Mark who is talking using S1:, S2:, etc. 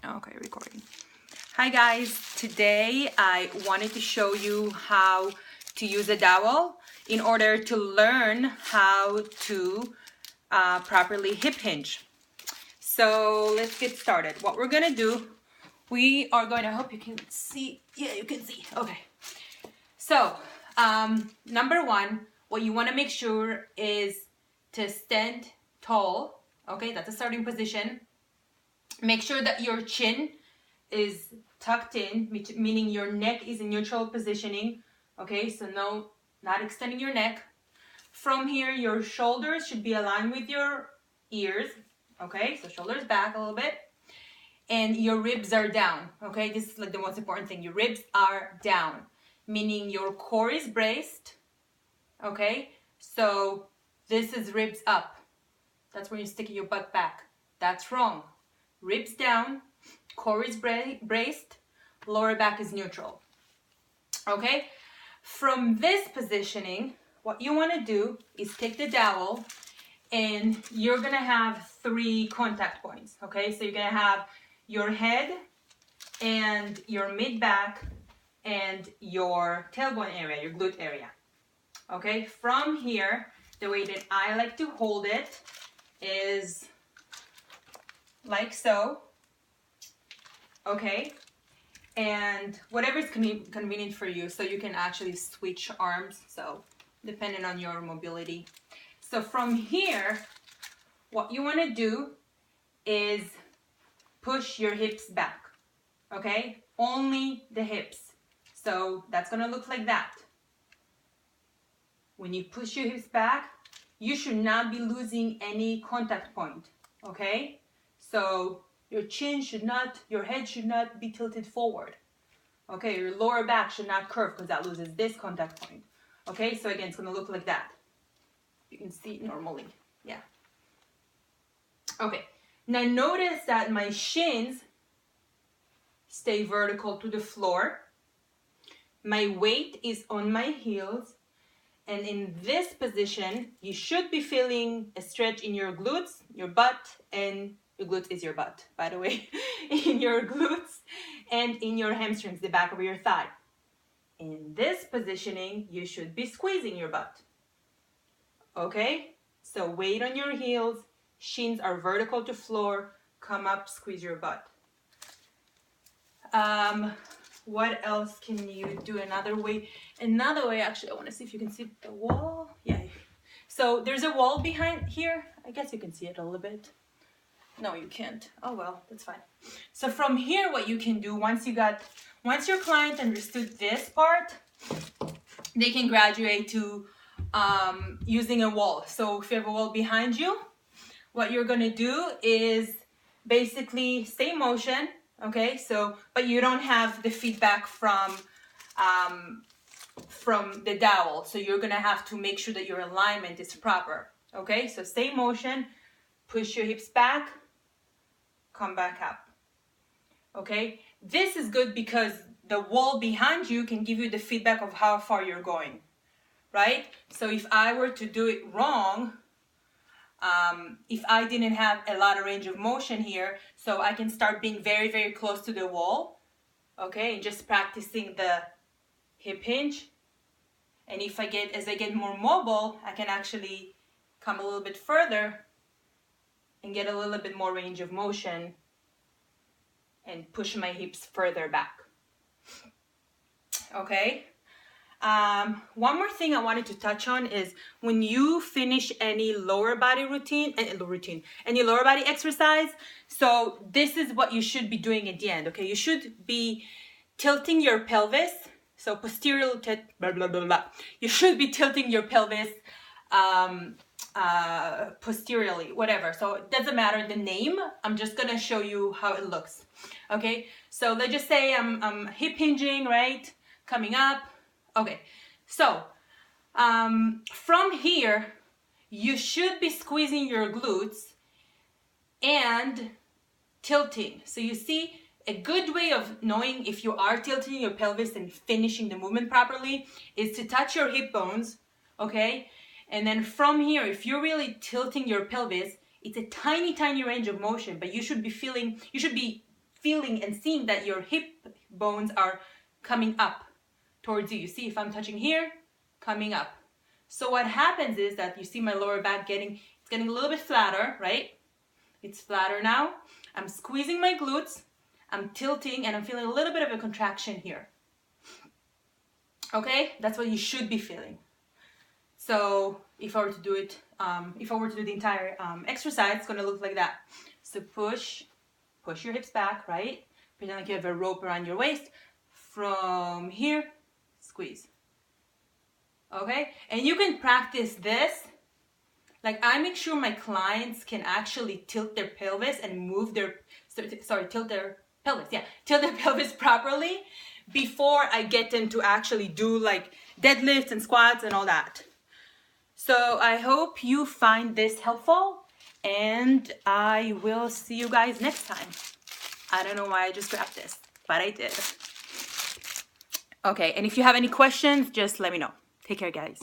S1: Okay, recording. Hi guys, today I wanted to show you how to use a dowel in order to learn how to properly hip hinge. So let's get started. What we're gonna do, we are going to, I hope you can see, yeah, you can see, okay. So, number one, what you wanna make sure is to stand tall, okay, that's a starting position. Make sure that your chin is tucked in, meaning your neck is in neutral positioning. Okay, so no, not extending your neck. From here, your shoulders should be aligned with your ears. Okay, so shoulders back a little bit. And your ribs are down. Okay, this is like the most important thing. Your ribs are down, meaning your core is braced. Okay, so this is ribs up. That's when you're sticking your butt back. That's wrong. Ribs down, core is braced, lower back is neutral. Okay? From this positioning, what you want to do is take the dowel and you're going to have 3 contact points. Okay? So you're going to have your head and your mid-back and your tailbone area, your glute area. Okay? From here, the way that I like to hold it is like so. Okay, and whatever is convenient for you, so you can actually switch arms, so depending on your mobility. So from here, what you want to do is push your hips back. Okay, only the hips. So that's gonna look like that. When you push your hips back, you should not be losing any contact point. Okay, so your chin should not, your head should not be tilted forward. Okay, your lower back should not curve because that loses this contact point. Okay, so again, it's going to look like that. You can see it normally. Yeah. Okay, now notice that my shins stay vertical to the floor. My weight is on my heels. And in this position, you should be feeling a stretch in your glutes, your butt, and your glutes is your butt, by the way, in your glutes and in your hamstrings, the back of your thigh. In this positioning, you should be squeezing your butt. Okay? So weight on your heels, shins are vertical to floor, come up, squeeze your butt. What else can you do? Another way, actually, I want to see if you can see the wall. Yeah. So there's a wall behind here. I guess you can see it a little bit. No, you can't. Oh well, that's fine. So from here, what you can do, once your client understood this part, they can graduate to using a wall. So if you have a wall behind you, what you're gonna do is basically stay motion. Okay, so but you don't have the feedback from the dowel, so you're gonna have to make sure that your alignment is proper. Okay, so stay motion, push your hips back, come back up. Okay, this is good because the wall behind you can give you the feedback of how far you're going, right? So if I were to do it wrong, if I didn't have a lot of range of motion here, so I can start being very, very close to the wall, okay, and just practicing the hip hinge. And as I get more mobile, I can actually come a little bit further and get a little bit more range of motion and push my hips further back. Okay. One more thing I wanted to touch on is when you finish any lower body any lower body exercise, so this is what you should be doing at the end, okay? You should be tilting your pelvis, so posterior, blah, blah, blah, blah. You should be tilting your pelvis posteriorly, whatever. So it doesn't matter the name, I'm just gonna show you how it looks, okay? So let's just say I'm hip hinging, right? Coming up. Okay, so from here, you should be squeezing your glutes and tilting. So you see, a good way of knowing if you are tilting your pelvis and finishing the movement properly is to touch your hip bones, okay? And then from here, if you're really tilting your pelvis, it's a tiny, tiny range of motion, but you should be feeling and seeing that your hip bones are coming up towards you. You see if I'm touching here, coming up. So what happens is that you see my lower back getting a little bit flatter, right? It's flatter now. I'm squeezing my glutes, I'm tilting, and I'm feeling a little bit of a contraction here. Okay, that's what you should be feeling. So if I were to do it, if I were to do the entire exercise, it's gonna look like that. So push your hips back, right? Pretend like you have a rope around your waist. From here, squeeze. Okay, and you can practice this. Like I make sure my clients can actually tilt their pelvis and move their, tilt their pelvis, yeah, tilt their pelvis properly before I get them to actually do like deadlifts and squats and all that. So I hope you find this helpful, and I will see you guys next time. I don't know why I just grabbed this, but I did. Okay, and if you have any questions, just let me know. Take care, guys.